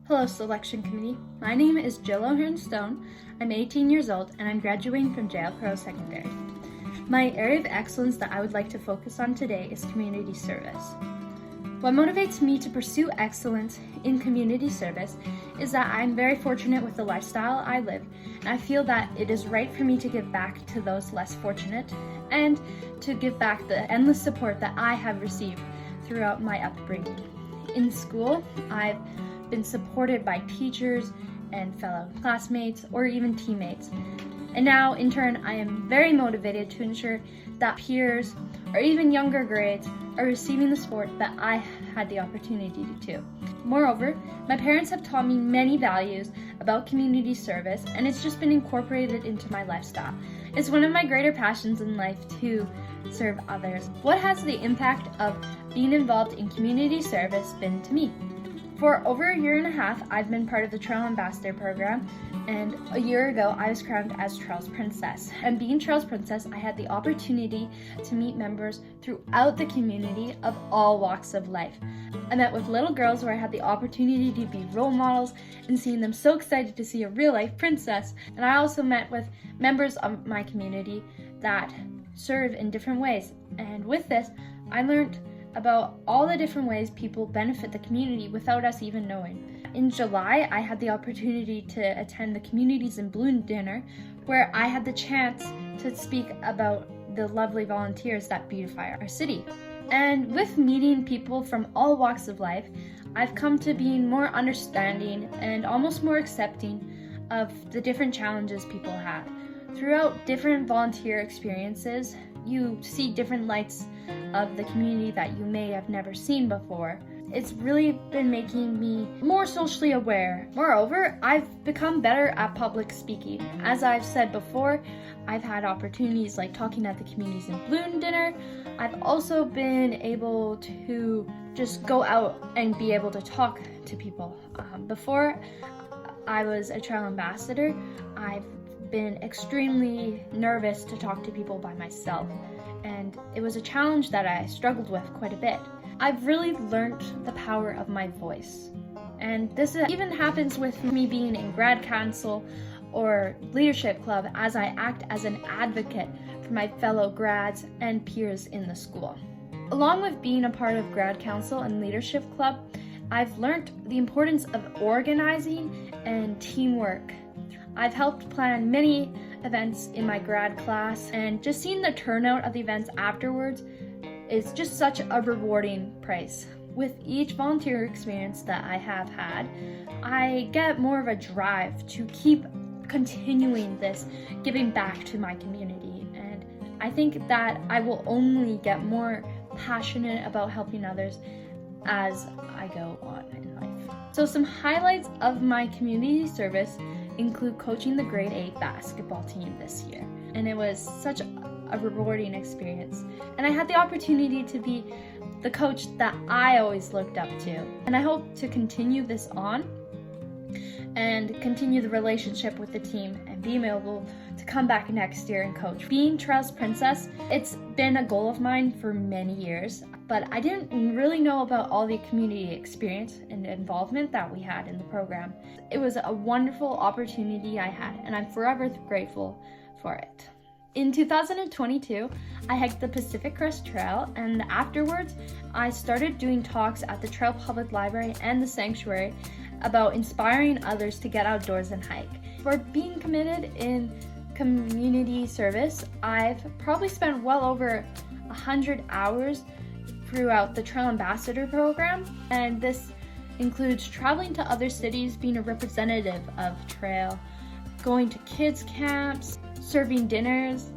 Hello, Selection Committee. My name is Jill O'Hearn Stone. I'm 18 years old and I'm graduating from JL Crowe Secondary. My area of excellence that I would like to focus on today is community service. What motivates me to pursue excellence in community service is that I'm very fortunate with the lifestyle I live, and I feel that it is right for me to give back to those less fortunate and to give back the endless support that I have received throughout my upbringing. In school, I've been supported by teachers and fellow classmates or even teammates. And now, in turn, I am very motivated to ensure that peers or even younger grades are receiving the support that I had the opportunity to. Moreover, my parents have taught me many values about community service, and it's just been incorporated into my lifestyle. It's one of my greater passions in life to serve others. What has the impact of being involved in community service been to me? For over a year and a half, I've been part of the Trail Ambassador program, and a year ago, I was crowned as Trails Princess. And being Trails Princess, I had the opportunity to meet members throughout the community of all walks of life. I met with little girls where I had the opportunity to be role models and seeing them so excited to see a real-life princess. And I also met with members of my community that serve in different ways. And with this, I learned about all the different ways people benefit the community without us even knowing. In July, I had the opportunity to attend the Communities in Bloom dinner, where I had the chance to speak about the lovely volunteers that beautify our city. And with meeting people from all walks of life, I've come to being more understanding and almost more accepting of the different challenges people have. Throughout different volunteer experiences, you see different lights of the community that you may have never seen before. It's really been making me more socially aware. Moreover, I've become better at public speaking. As I've said before, I've had opportunities like talking at the Communities in Bloom dinner. I've also been able to just go out and be able to talk to people. Before I was a Trail Ambassador, I've been extremely nervous to talk to people by myself, and it was a challenge that I struggled with quite a bit. I've really learned the power of my voice, and this even happens with me being in grad council or leadership club as I act as an advocate for my fellow grads and peers in the school. Along with being a part of grad council and leadership club, I've learned the importance of organizing and teamwork. I've helped plan many events in my grad class, and just seeing the turnout of the events afterwards is just such a rewarding prize. With each volunteer experience that I have had, I get more of a drive to keep continuing this giving back to my community, and I think that I will only get more passionate about helping others as I go on in life. So some highlights of my community service include coaching the grade 8 basketball team this year, and it was such a rewarding experience. And I had the opportunity to be the coach that I always looked up to, and I hope to continue this on and continue the relationship with the team and being able to come back next year and coach. Being Trails Princess, it's been a goal of mine for many years, but I didn't really know about all the community experience and involvement that we had in the program. It was a wonderful opportunity I had, and I'm forever grateful for it. In 2022, I hiked the Pacific Crest Trail, and afterwards, I started doing talks at the Trail Public Library and the Sanctuary about inspiring others to get outdoors and hike. For being committed in community service, I've probably spent well over 100 hours throughout the Trail Ambassador program, and this includes traveling to other cities, being a representative of Trail, going to kids camps, serving dinners,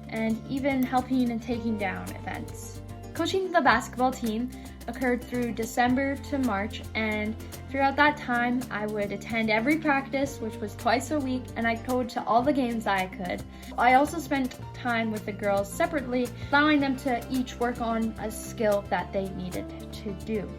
and even helping and taking down events. Coaching the basketball team occurred through December to March, and throughout that time I would attend every practice, which was twice a week, and I'd go to all the games I could. I also spent time with the girls separately, allowing them to each work on a skill that they needed to do.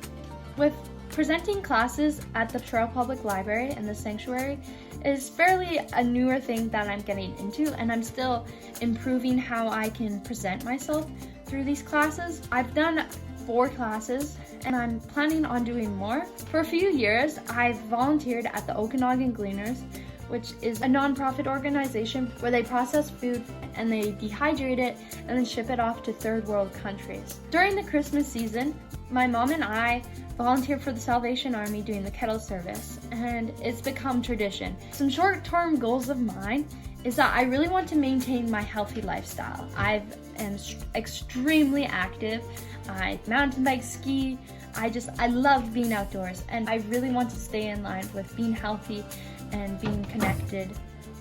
With presenting classes at the Trail Public Library and the Sanctuary is fairly a newer thing that I'm getting into, and I'm still improving how I can present myself through these classes. I've done 4 classes, and I'm planning on doing more. For a few years, I've volunteered at the Okanagan Gleaners, which is a non-profit organization where they process food and they dehydrate it and then ship it off to third world countries. During the Christmas season, my mom and I volunteered for the Salvation Army doing the kettle service, and it's become tradition. Some short-term goals of mine is that I really want to maintain my healthy lifestyle. I am extremely active. I mountain bike, ski. I love being outdoors, and I really want to stay in line with being healthy and being connected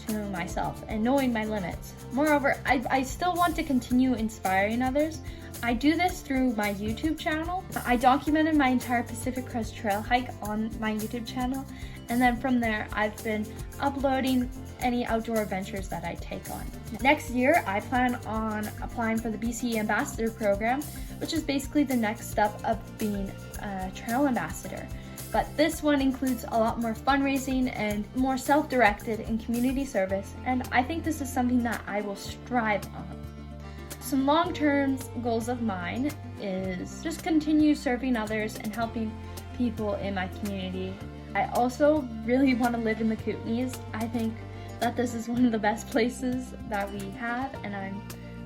to myself and knowing my limits. Moreover, I still want to continue inspiring others. I do this through my YouTube channel. I documented my entire Pacific Crest Trail hike on my YouTube channel, and then from there I've been uploading any outdoor adventures that I take on. Next year, I plan on applying for the BC Ambassador Program, which is basically the next step of being a trail ambassador. But this one includes a lot more fundraising and more self-directed and community service, and I think this is something that I will strive on. Some long-term goals of mine is just continue serving others and helping people in my community. I also really want to live in the Kootenays. I think that this is one of the best places that we have, and I'm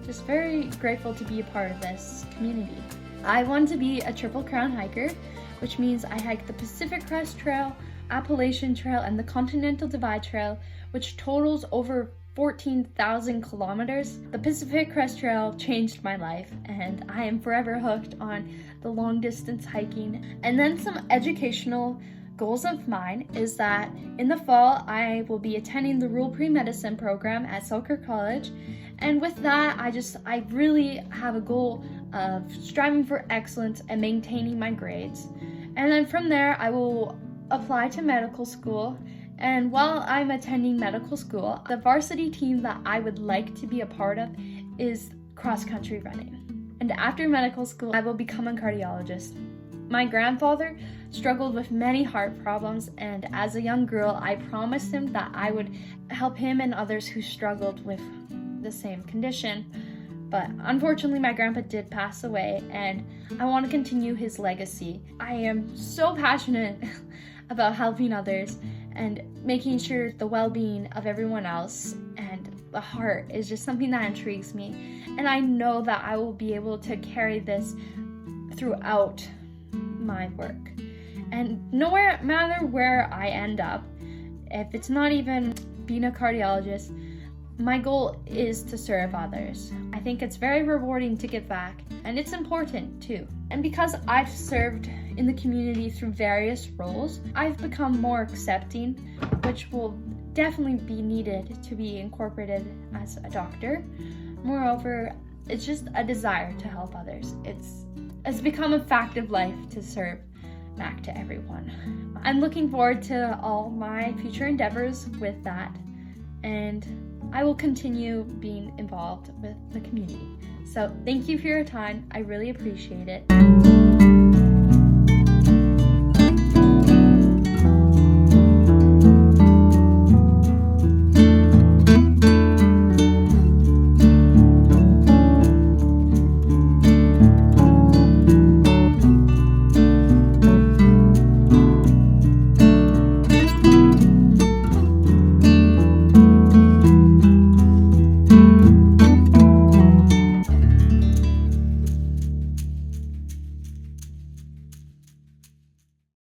just very grateful to be a part of this community. I want to be a Triple Crown hiker, which means I hike the Pacific Crest Trail, Appalachian Trail, and the Continental Divide Trail, which totals over 14,000 kilometers. The Pacific Crest Trail changed my life, and I am forever hooked on the long distance hiking. And then some educational goals of mine is that in the fall I will be attending the Rural Pre-Medicine program at Selkirk College, and with that I really have a goal of striving for excellence and maintaining my grades. And then from there I will apply to medical school, and while I'm attending medical school, the varsity team that I would like to be a part of is cross-country running. And after medical school I will become a cardiologist. My grandfather struggled with many heart problems, and as a young girl, I promised him that I would help him and others who struggled with the same condition. But unfortunately, my grandpa did pass away, and I want to continue his legacy. I am so passionate about helping others and making sure the well-being of everyone else, and the heart is just something that intrigues me. And I know that I will be able to carry this throughout my work. And no matter where I end up, if it's not even being a cardiologist, my goal is to serve others. I think it's very rewarding to give back, and it's important too. And because I've served in the community through various roles, I've become more accepting, which will definitely be needed to be incorporated as a doctor. Moreover, it's just a desire to help others. It's become a fact of life to serve back to everyone. I'm looking forward to all my future endeavors with that, and I will continue being involved with the community. So thank you for your time. I really appreciate it.